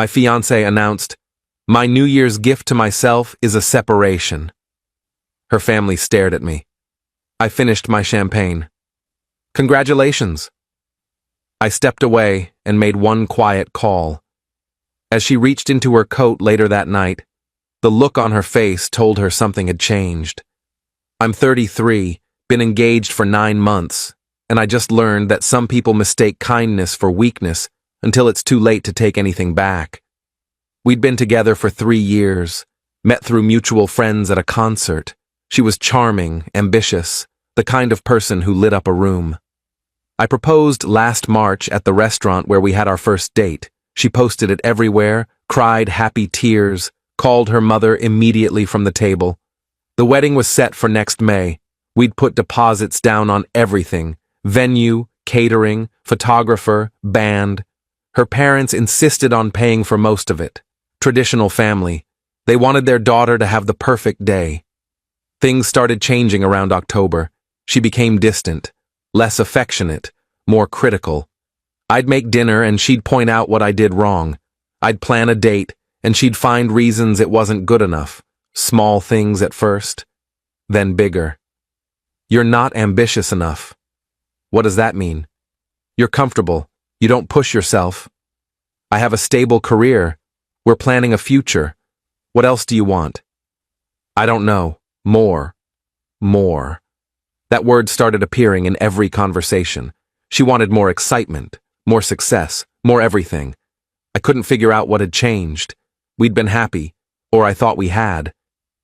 My fiancée announced, "My New Year's gift to myself is a separation." Her family stared at me. I finished my champagne. "Congratulations." I stepped away and made one quiet call. As she reached into her coat later that night, the look on her face told her something had changed. I'm 33, been engaged for 9 months, and I just learned that some people mistake kindness for weakness until it's too late to take anything back. We'd been together for 3 years, met through mutual friends at a concert. She was charming, ambitious, the kind of person who lit up a room. I proposed last March at the restaurant where we had our first date. She posted it everywhere, cried happy tears, called her mother immediately from the table. The wedding was set for next May. We'd put deposits down on everything: venue, catering, photographer, band. Her parents insisted on paying for most of it. Traditional family. They wanted their daughter to have the perfect day. Things started changing around October. She became distant, less affectionate, more critical. I'd make dinner and she'd point out what I did wrong. I'd plan a date and she'd find reasons it wasn't good enough. Small things at first, then bigger. "You're not ambitious enough." What does that mean? "You're comfortable. You don't push yourself." "I have a stable career. We're planning a future. What else do you want?" "I don't know. More. More." That word started appearing in every conversation. She wanted more excitement, more success, more everything. I couldn't figure out what had changed. We'd been happy, or I thought we had.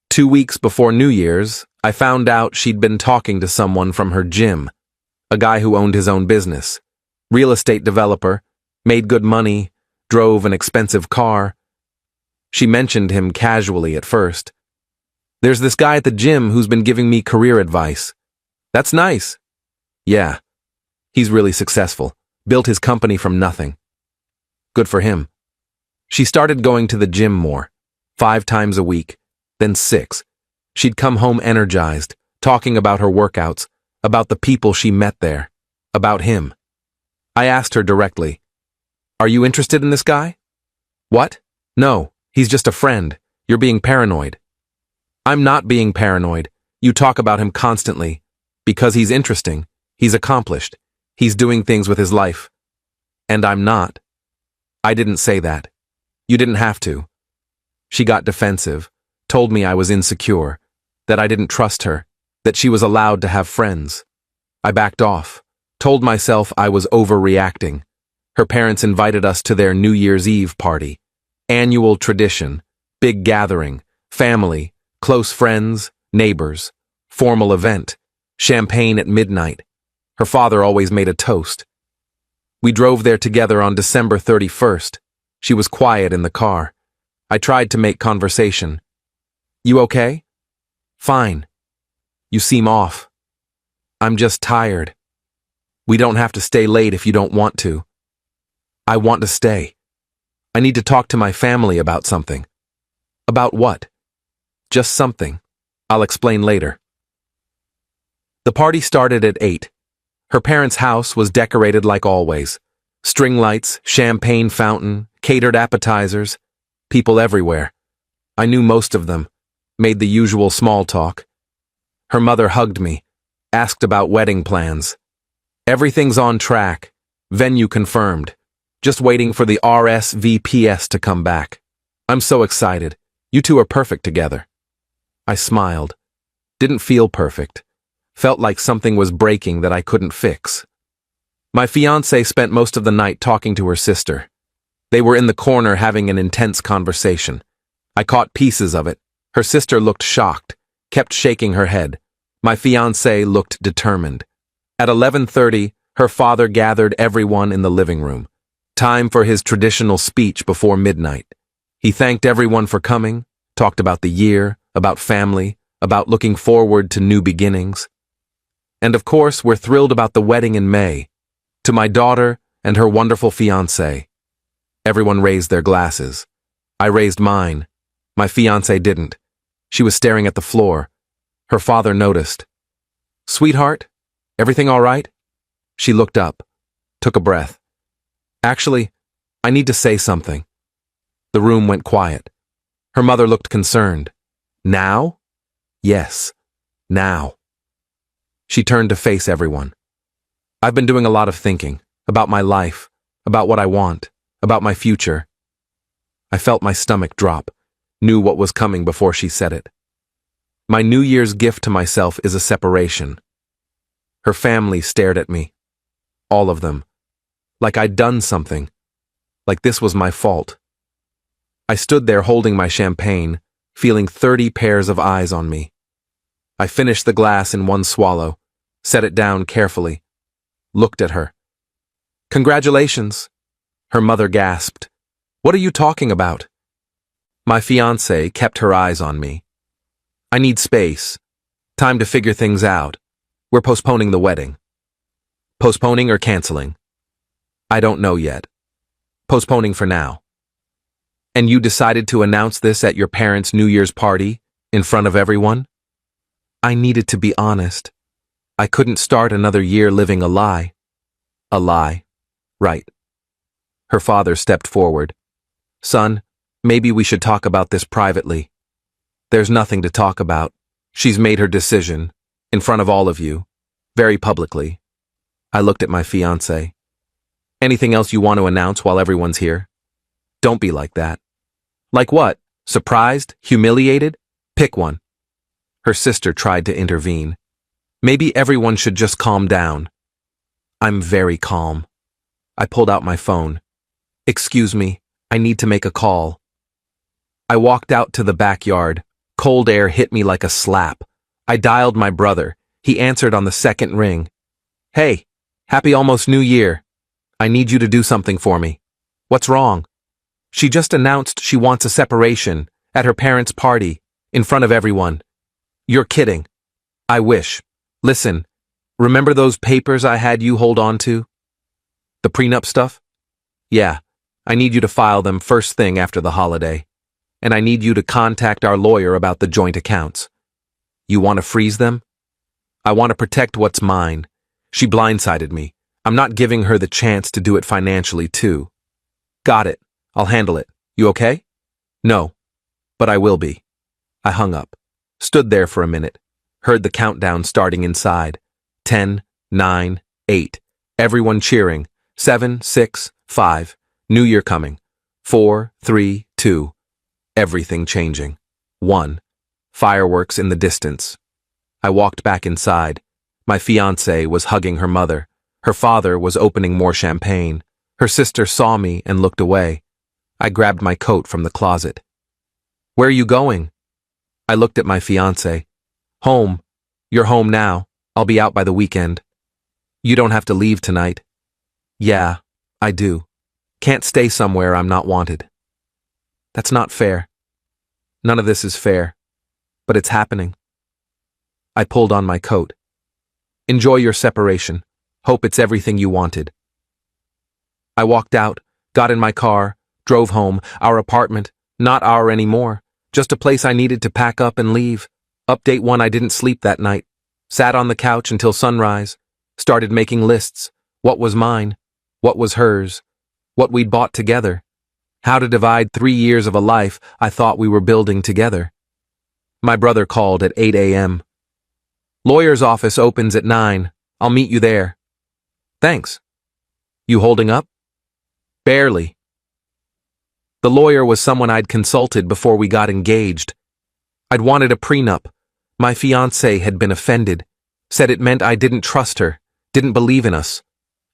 2 weeks before New Year's, I found out she'd been talking to someone from her gym, a guy who owned his own business. Real estate developer, made good money, drove an expensive car. She mentioned him casually at first. "There's this guy at the gym who's been giving me career advice." "That's nice." "Yeah. He's really successful. Built his company from nothing." "Good for him." She started going to the gym more, 5 times a week, then 6. She'd come home energized, talking about her workouts, about the people she met there, about him. I asked her directly, "Are you interested in this guy?" "What? No, he's just a friend. You're being paranoid." "I'm not being paranoid. You talk about him constantly. Because he's interesting. He's accomplished. He's doing things with his life. And I'm not." "I didn't say that. You didn't have to." She got defensive, told me I was insecure, that I didn't trust her, that she was allowed to have friends. I backed off, told myself I was overreacting. Her parents invited us to their New Year's Eve party. Annual tradition, big gathering, family, close friends, neighbors, formal event, champagne at midnight. Her father always made a toast. We drove there together on December 31st. She was quiet in the car. I tried to make conversation. "You okay?" "Fine." "You seem off." "I'm just tired." "We don't have to stay late if you don't want to." "I want to stay. I need to talk to my family about something." "About what?" "Just something. I'll explain later." The party started at 8. Her parents' house was decorated like always. String lights, champagne fountain, catered appetizers, people everywhere. I knew most of them, made the usual small talk. Her mother hugged me, asked about wedding plans. "Everything's on track. Venue confirmed. Just waiting for the RSVPs to come back. I'm so excited. You two are perfect together." I smiled. Didn't feel perfect. Felt like something was breaking that I couldn't fix. My fiancée spent most of the night talking to her sister. They were in the corner having an intense conversation. I caught pieces of it. Her sister looked shocked, kept shaking her head. My fiancée looked determined. At 11:30, her father gathered everyone in the living room. Time for his traditional speech before midnight. He thanked everyone for coming, talked about the year, about family, about looking forward to new beginnings. And of course, we're thrilled about the wedding in May. To my daughter and her wonderful fiancé. Everyone raised their glasses. I raised mine. My fiancée didn't. She was staring at the floor. Her father noticed. "Sweetheart, everything all right?" She looked up, took a breath. "Actually, I need to say something." The room went quiet. Her mother looked concerned. Now? Yes, now. She turned to face everyone. I've been doing a lot of thinking, about my life, about what I want, about my future. I felt my stomach drop, knew what was coming before she said it. My New Year's gift to myself is a separation. Her family stared at me. All of them. Like I'd done something. Like this was my fault. I stood there holding my champagne, feeling 30 pairs of eyes on me. I finished the glass in one swallow, set it down carefully, looked at her. Congratulations, her mother gasped. What are you talking about? My fiancée kept her eyes on me. I need space. Time to figure things out. We're postponing the wedding. Postponing or canceling? I don't know yet. Postponing for now. And you decided to announce this at your parents' New Year's party, in front of everyone? I needed to be honest. I couldn't start another year living a lie. A lie. Right. Her father stepped forward. Son, maybe we should talk about this privately. There's nothing to talk about. She's made her decision, in front of all of you, very publicly. I looked at my fiancé. Anything else you want to announce while everyone's here? Don't be like that. Like what? Surprised? Humiliated? Pick one. Her sister tried to intervene. Maybe everyone should just calm down. I'm very calm. I pulled out my phone. Excuse me, I need to make a call. I walked out to the backyard. Cold air hit me like a slap. I dialed my brother. He answered on the second ring. Hey, happy almost New Year. I need you to do something for me. What's wrong? She just announced she wants a separation, at her parents' party, in front of everyone. You're kidding. I wish. Listen, remember those papers I had you hold on to? The prenup stuff? Yeah, I need you to file them first thing after the holiday. And I need you to contact our lawyer about the joint accounts. You want to freeze them? I want to protect what's mine. She blindsided me. I'm not giving her the chance to do it financially, too. Got it. I'll handle it. You okay? No. But I will be. I hung up. Stood there for a minute. Heard the countdown starting inside. 10, 9, 8. Everyone cheering. 7, 6, 5. New Year coming. 4, 3, 2. Everything changing. 1. Fireworks in the distance. I walked back inside. My fiancée was hugging her mother. Her father was opening more champagne. Her sister saw me and looked away. I grabbed my coat from the closet. Where are you going? I looked at my fiancé. Home. You're home now. I'll be out by the weekend. You don't have to leave tonight. Yeah, I do. Can't stay somewhere I'm not wanted. That's not fair. None of this is fair. But it's happening. I pulled on my coat. Enjoy your separation. Hope it's everything you wanted. I walked out, got in my car, drove home, our apartment, not our anymore, just a place I needed to pack up and leave. Update 1, I didn't sleep that night. Sat on the couch until sunrise, started making lists. What was mine? What was hers? What we'd bought together? How to divide 3 years of a life I thought we were building together. My brother called at 8 a.m. Lawyer's office opens at 9. I'll meet you there. Thanks. You holding up? Barely. The lawyer was someone I'd consulted before we got engaged. I'd wanted a prenup. My fiancé had been offended, said it meant I didn't trust her, didn't believe in us.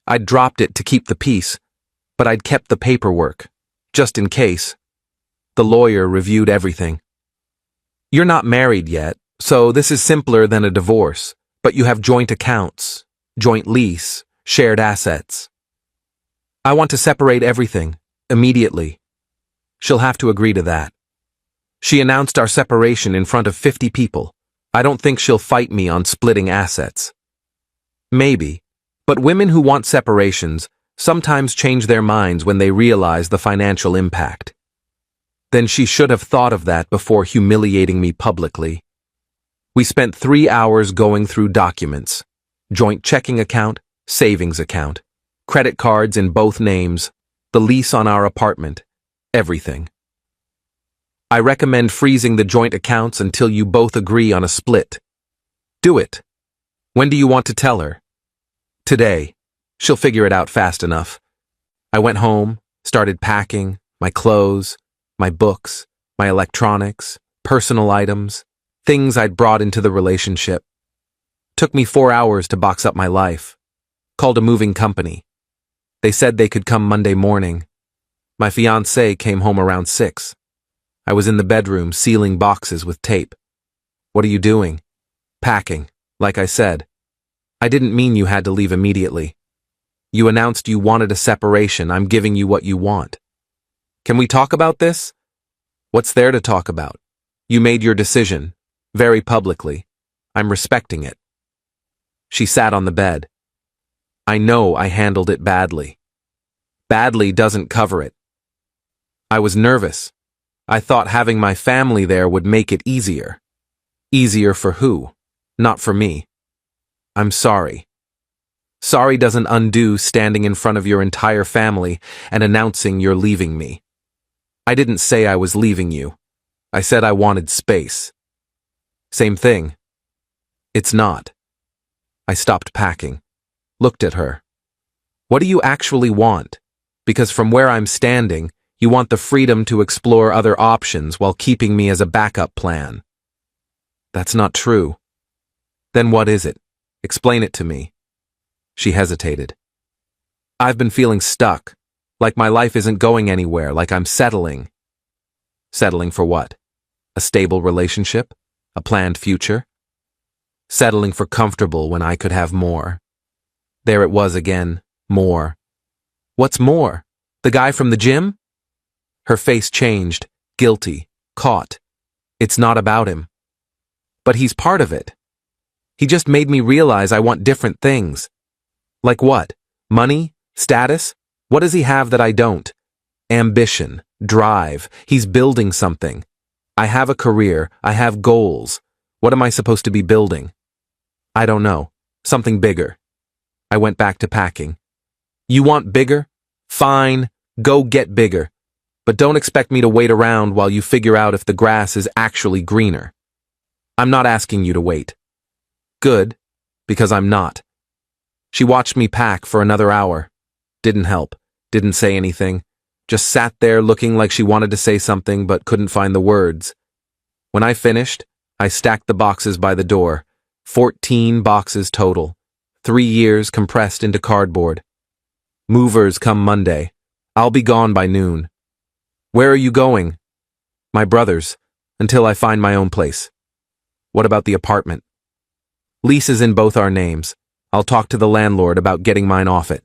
I'd dropped it to keep the peace, but I'd kept the paperwork, just in case. The lawyer reviewed everything. You're not married yet, so this is simpler than a divorce, but you have joint accounts, joint lease, shared assets. I want to separate everything, immediately. She'll have to agree to that. She announced our separation in front of 50 people. I don't think she'll fight me on splitting assets. Maybe, but women who want separations sometimes change their minds when they realize the financial impact. Then she should have thought of that before humiliating me publicly. We spent 3 hours going through documents, joint checking account, savings account, credit cards in both names, the lease on our apartment, everything. I recommend freezing the joint accounts until you both agree on a split. Do it. When do you want to tell her? Today. She'll figure it out fast enough. I went home, started packing, my clothes, my books, my electronics, personal items, things I'd brought into the relationship. Took me 4 hours to box up my life. Called a moving company. They said they could come Monday morning. My fiancée came home around 6. I was in the bedroom sealing boxes with tape. What are you doing? Packing, like I said. I didn't mean you had to leave immediately. You announced you wanted a separation. I'm giving you what you want. Can we talk about this? What's there to talk about? You made your decision, very publicly. I'm respecting it. She sat on the bed. I know I handled it badly. Badly doesn't cover it. I was nervous. I thought having my family there would make it easier. Easier for who? Not for me. I'm sorry. Sorry doesn't undo standing in front of your entire family and announcing you're leaving me. I didn't say I was leaving you. I said I wanted space. Same thing. It's not. I stopped packing. Looked at her. What do you actually want? Because from where I'm standing, you want the freedom to explore other options while keeping me as a backup plan. That's not true. Then what is it? Explain it to me. She hesitated. I've been feeling stuck, like my life isn't going anywhere, like I'm settling. Settling for what? A stable relationship? A planned future? Settling for comfortable when I could have more. There it was again, more. What's more? The guy from the gym? Her face changed, guilty, caught. It's not about him. But he's part of it. He just made me realize I want different things. Like what? Money? Status? What does he have that I don't? Ambition, drive. He's building something. I have a career. I have goals. What am I supposed to be building? I don't know. Something bigger. I went back to packing. You want bigger? Fine. Go get bigger. But don't expect me to wait around while you figure out if the grass is actually greener. I'm not asking you to wait. Good, because I'm not. She watched me pack for another hour. Didn't help. Didn't say anything. Just sat there looking like she wanted to say something but couldn't find the words. When I finished, I stacked the boxes by the door. 14 boxes total. 3 years compressed into cardboard. Movers come Monday. I'll be gone by noon. Where are you going? My brother's, until I find my own place. What about the apartment? Lease is in both our names. I'll talk to the landlord about getting mine off it.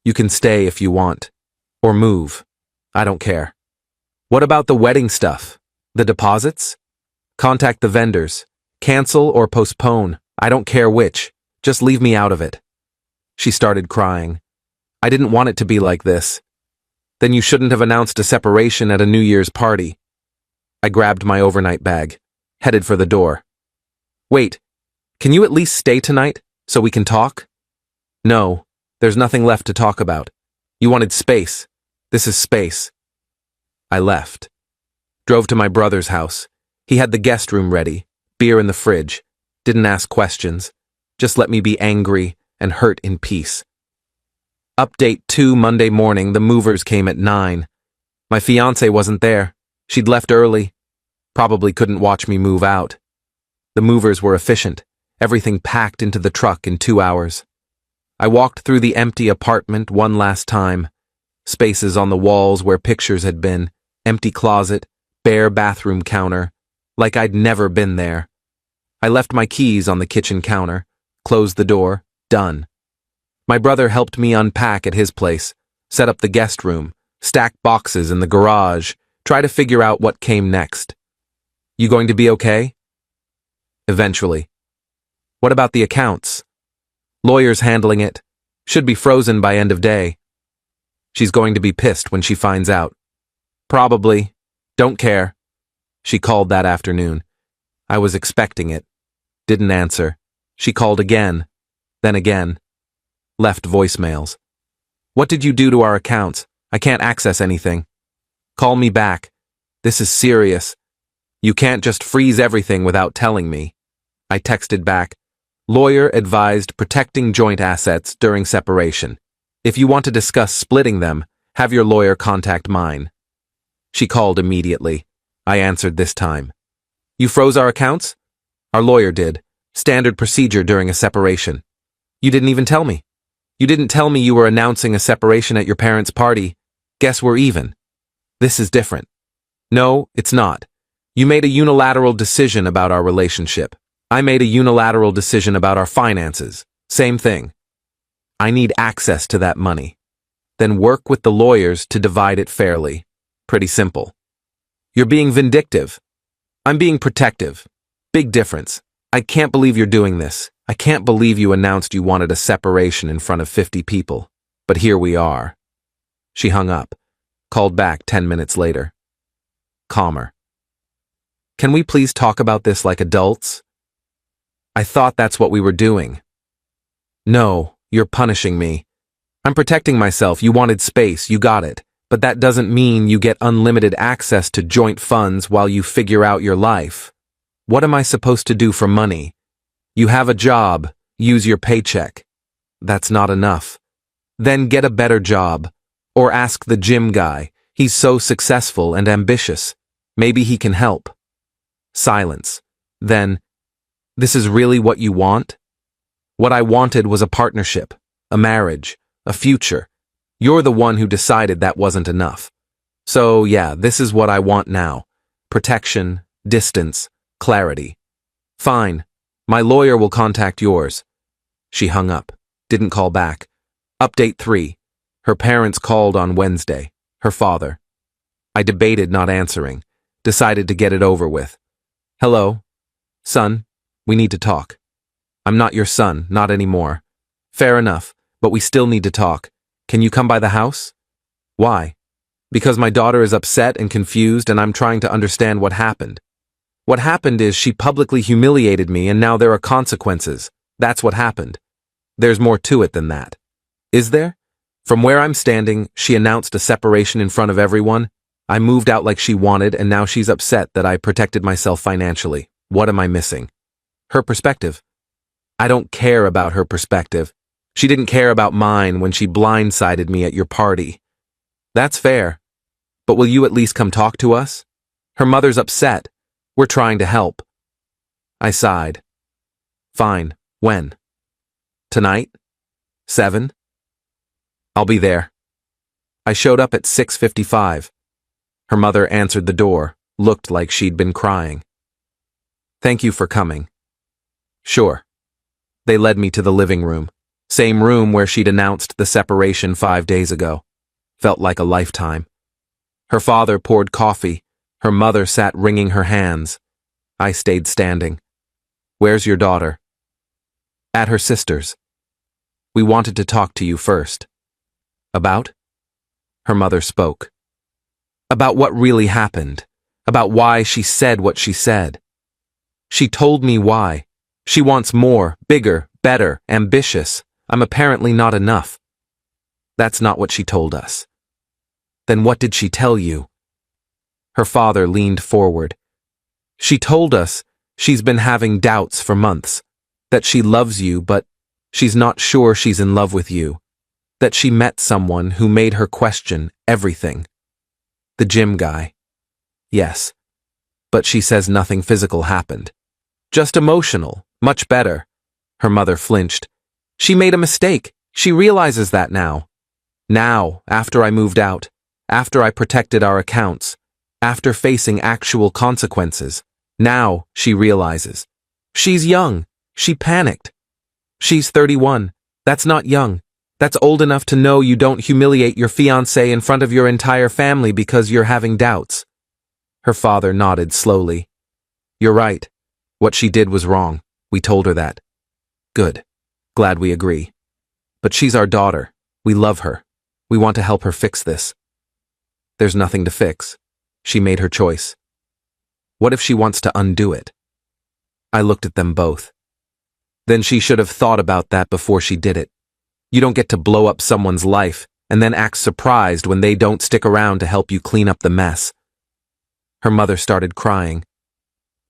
You can stay if you want. Or move. I don't care. What about the wedding stuff? The deposits? Contact the vendors. Cancel or postpone. I don't care which. Just leave me out of it. She started crying. I didn't want it to be like this. Then you shouldn't have announced a separation at a New Year's party. I grabbed my overnight bag, headed for the door. Wait, can you at least stay tonight so we can talk? No, there's nothing left to talk about. You wanted space. This is space. I left. Drove to my brother's house. He had the guest room ready, beer in the fridge. Didn't ask questions. Just let me be angry and hurt in peace. Update 2 Monday morning, the movers came at 9. My fiancée wasn't there. She'd left early. Probably couldn't watch me move out. The movers were efficient. Everything packed into the truck in 2 hours. I walked through the empty apartment one last time. Spaces on the walls where pictures had been. Empty closet. Bare bathroom counter. Like I'd never been there. I left my keys on the kitchen counter. Closed the door. Done. My brother helped me unpack at his place, set up the guest room, stack boxes in the garage, try to figure out what came next. You going to be okay? Eventually. What about the accounts? Lawyers handling it. Should be frozen by end of day. She's going to be pissed when she finds out. Probably. Don't care. She called that afternoon. I was expecting it. Didn't answer. She called again. Then again. Left voicemails. What did you do to our accounts? I can't access anything. Call me back. This is serious. You can't just freeze everything without telling me. I texted back, lawyer advised protecting joint assets during separation. If you want to discuss splitting them, have your lawyer contact mine. She called immediately. I answered this time. You froze our accounts? Our lawyer did. Standard procedure during a separation. You didn't even tell me. You didn't tell me you were announcing a separation at your parents' party. Guess we're even. This is different. No, it's not. You made a unilateral decision about our relationship. I made a unilateral decision about our finances. Same thing. I need access to that money. Then work with the lawyers to divide it fairly. Pretty simple. You're being vindictive. I'm being protective. Big difference. I can't believe you're doing this. I can't believe you announced you wanted a separation in front of 50 people. But here we are. She hung up, called back 10 minutes later. Calmer. Can we please talk about this like adults? I thought that's what we were doing. No, you're punishing me. I'm protecting myself. You wanted space. You got it. But that doesn't mean you get unlimited access to joint funds while you figure out your life. What am I supposed to do for money? You have a job. Use your paycheck. That's not enough. Then get a better job. Or ask the gym guy. He's so successful and ambitious. Maybe he can help. Silence. Then, this is really what you want? What I wanted was a partnership, a marriage, a future. You're the one who decided that wasn't enough. So yeah, this is what I want now. Protection, distance, clarity. Fine. My lawyer will contact yours. She hung up, didn't call back. Update 3. Her parents called on Wednesday. Her father. I debated not answering. Decided to get it over with. Hello? Son, we need to talk. I'm not your son, not anymore. Fair enough, but we still need to talk. Can you come by the house? Why? Because my daughter is upset and confused and I'm trying to understand what happened. What happened is she publicly humiliated me and now there are consequences. That's what happened. There's more to it than that. Is there? From where I'm standing, she announced a separation in front of everyone. I moved out like she wanted and now she's upset that I protected myself financially. What am I missing? Her perspective. I don't care about her perspective. She didn't care about mine when she blindsided me at your party. That's fair. But will you at least come talk to us? Her mother's upset. We're trying to help. I sighed. Fine. When? Tonight? 7? I'll be there. I showed up at 6:55. Her mother answered the door, looked like she'd been crying. Thank you for coming. Sure. They led me to the living room. Same room where she'd announced the separation 5 days ago. Felt like a lifetime. Her father poured coffee. Her mother sat wringing her hands. I stayed standing. Where's your daughter? At her sister's. We wanted to talk to you first. About? Her mother spoke. About what really happened. About why she said what she said. She told me why. She wants more, bigger, better, ambitious. I'm apparently not enough. That's not what she told us. Then what did she tell you? Her father leaned forward. She told us she's been having doubts for months. That she loves you, but she's not sure she's in love with you. That she met someone who made her question everything. The gym guy. Yes. But she says nothing physical happened. Just emotional, much better. Her mother flinched. She made a mistake. She realizes that now. Now, after I moved out. After I protected our accounts. After facing actual consequences. Now, she realizes. She's young. She panicked. She's 31. That's not young. That's old enough to know you don't humiliate your fiancé in front of your entire family because you're having doubts. Her father nodded slowly. You're right. What she did was wrong. We told her that. Good. Glad we agree. But she's our daughter. We love her. We want to help her fix this. There's nothing to fix. She made her choice. What if she wants to undo it? I looked at them both. Then she should have thought about that before she did it. You don't get to blow up someone's life and then act surprised when they don't stick around to help you clean up the mess. Her mother started crying.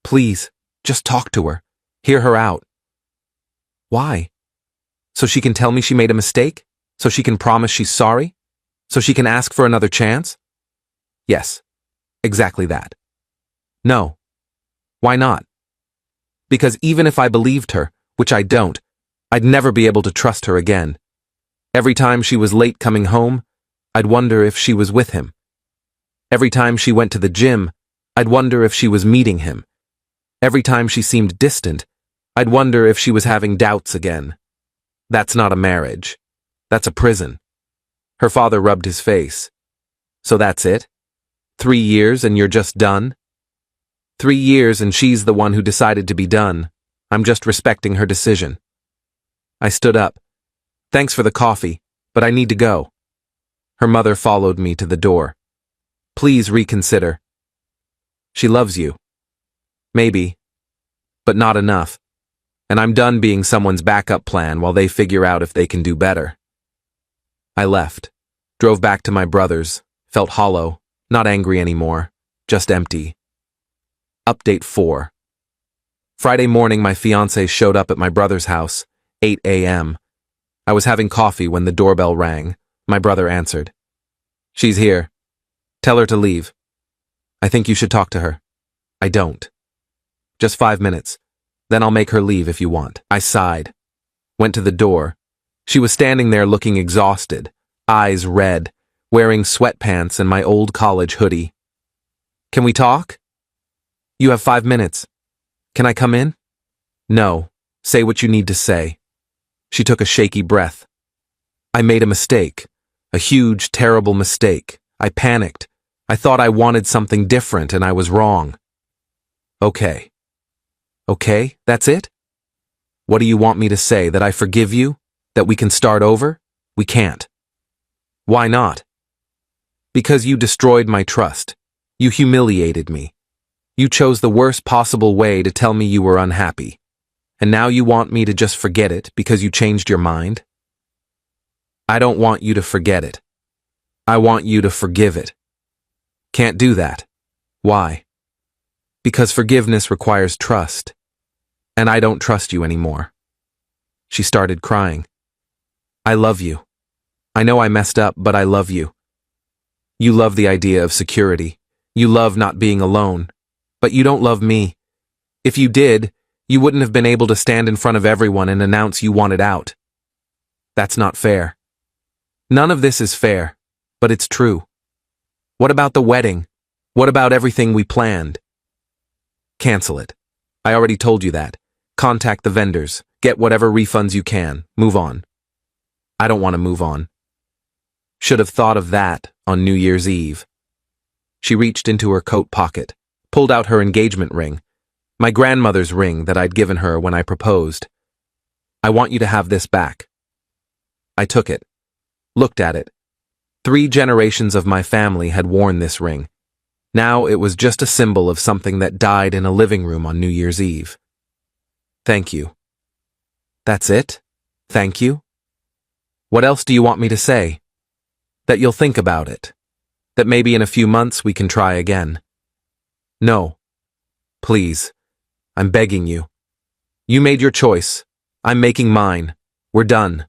Please, just talk to her. Hear her out. Why? So she can tell me she made a mistake? So she can promise she's sorry? So she can ask for another chance? Yes, exactly that. No. Why not? Because even if I believed her, which I don't, I'd never be able to trust her again. Every time she was late coming home, I'd wonder if she was with him. Every time she went to the gym, I'd wonder if she was meeting him. Every time she seemed distant, I'd wonder if she was having doubts again. That's not a marriage. That's a prison. Her father rubbed his face. So that's it? 3 years and you're just done? 3 years and she's the one who decided to be done. I'm just respecting her decision. I stood up. Thanks for the coffee, but I need to go. Her mother followed me to the door. Please reconsider. She loves you. Maybe. But not enough. And I'm done being someone's backup plan while they figure out if they can do better. I left. Drove back to my brother's. Felt hollow. Not angry anymore. Just empty. Update 4. Friday morning, my fiancée showed up at my brother's house, 8 a.m. I was having coffee when the doorbell rang. My brother answered. She's here. Tell her to leave. I think you should talk to her. I don't. Just 5 minutes. Then I'll make her leave if you want. I sighed. Went to the door. She was standing there looking exhausted, eyes red, wearing sweatpants and my old college hoodie. Can we talk? You have 5 minutes. Can I come in? No. Say what you need to say. She took a shaky breath. I made a mistake. A huge, terrible mistake. I panicked. I thought I wanted something different and I was wrong. Okay. Okay, that's it? What do you want me to say? That I forgive you? That we can start over? We can't. Why not? Because you destroyed my trust. You humiliated me. You chose the worst possible way to tell me you were unhappy. And now you want me to just forget it because you changed your mind? I don't want you to forget it. I want you to forgive it. Can't do that. Why? Because forgiveness requires trust. And I don't trust you anymore. She started crying. I love you. I know I messed up, but I love you. You love the idea of security. You love not being alone. But you don't love me. If you did, you wouldn't have been able to stand in front of everyone and announce you wanted out. That's not fair. None of this is fair, but it's true. What about the wedding? What about everything we planned? Cancel it. I already told you that. Contact the vendors. Get whatever refunds you can. Move on. I don't want to move on. Should have thought of that on New Year's Eve. She reached into her coat pocket, pulled out her engagement ring, my grandmother's ring that I'd given her when I proposed. I want you to have this back. I took it, looked at it. 3 generations of my family had worn this ring. Now it was just a symbol of something that died in a living room on New Year's Eve. Thank you. That's it? Thank you? What else do you want me to say? That you'll think about it. That maybe in a few months we can try again. No. Please. I'm begging you. You made your choice. I'm making mine. We're done.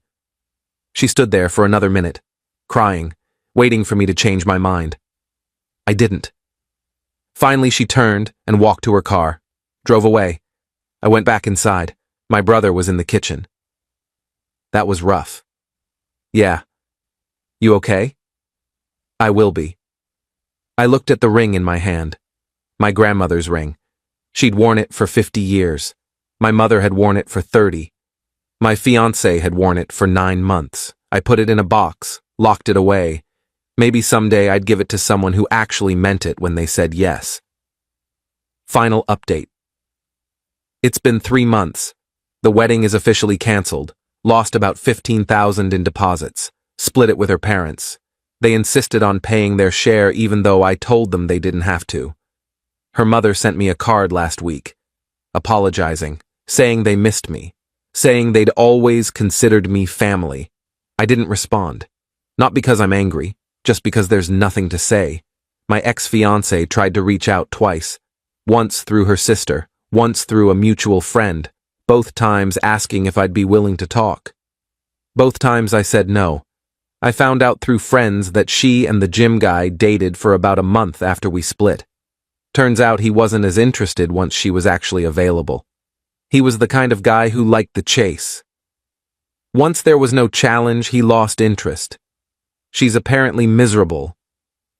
She stood there for another minute, crying, waiting for me to change my mind. I didn't. Finally, she turned and walked to her car, drove away. I went back inside. My brother was in the kitchen. That was rough. Yeah. You okay? I will be. I looked at the ring in my hand. My grandmother's ring. She'd worn it for 50 years. My mother had worn it for 30. My fiancé had worn it for 9 months. I put it in a box, locked it away. Maybe someday I'd give it to someone who actually meant it when they said yes. Final update. It's been 3 months. The wedding is officially canceled. Lost about $15,000 in deposits. Split it with her parents. They insisted on paying their share even though I told them they didn't have to. Her mother sent me a card last week, apologizing, saying they missed me, saying they'd always considered me family. I didn't respond. Not because I'm angry, just because there's nothing to say. My ex-fiancé tried to reach out twice. Once through her sister, once through a mutual friend, both times asking if I'd be willing to talk. Both times I said no. I found out through friends that she and the gym guy dated for about a month after we split. Turns out he wasn't as interested once she was actually available. He was the kind of guy who liked the chase. Once there was no challenge, he lost interest. She's apparently miserable.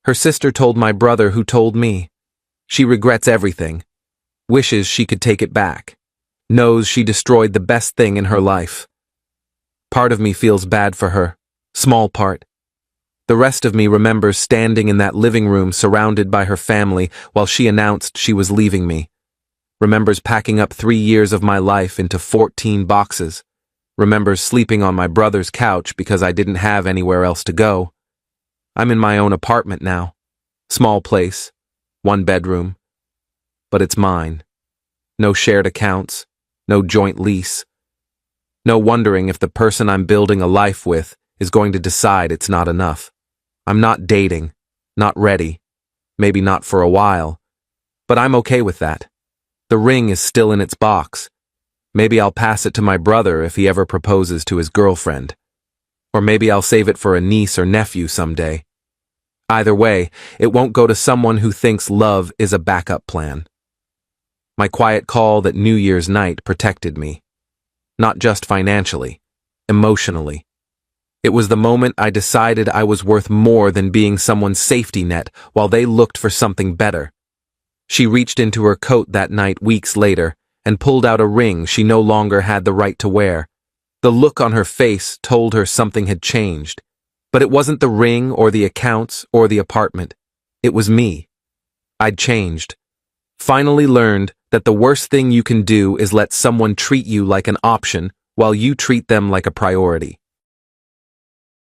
Her sister told my brother, who told me. She regrets everything. Wishes she could take it back. Knows she destroyed the best thing in her life. Part of me feels bad for her. Small part. The rest of me remembers standing in that living room surrounded by her family while she announced she was leaving me. Remembers packing up 3 years of my life into 14 boxes. Remembers sleeping on my brother's couch because I didn't have anywhere else to go. I'm in my own apartment now. Small place. 1 bedroom. But it's mine. No shared accounts. No joint lease. No wondering if the person I'm building a life with is going to decide it's not enough. I'm not dating. Not ready. Maybe not for a while. But I'm okay with that. The ring is still in its box. Maybe I'll pass it to my brother if he ever proposes to his girlfriend. Or maybe I'll save it for a niece or nephew someday. Either way, it won't go to someone who thinks love is a backup plan. My quiet call that New Year's night protected me. Not just financially, emotionally. It was the moment I decided I was worth more than being someone's safety net while they looked for something better. She reached into her coat that night weeks later and pulled out a ring she no longer had the right to wear. The look on her face told her something had changed. But it wasn't the ring or the accounts or the apartment. It was me. I'd changed. Finally learned that the worst thing you can do is let someone treat you like an option while you treat them like a priority.